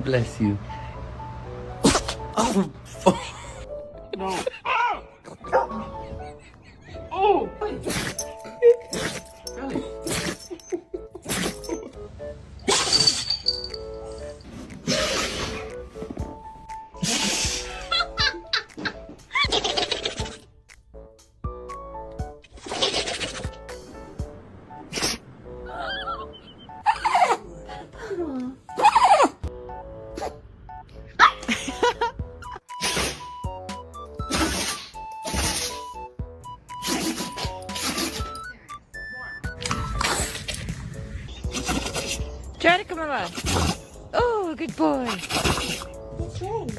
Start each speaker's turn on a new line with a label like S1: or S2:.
S1: God bless you. Oh,
S2: No. Oh!
S3: Try to come on. Oh, good boy.
S4: What's wrong?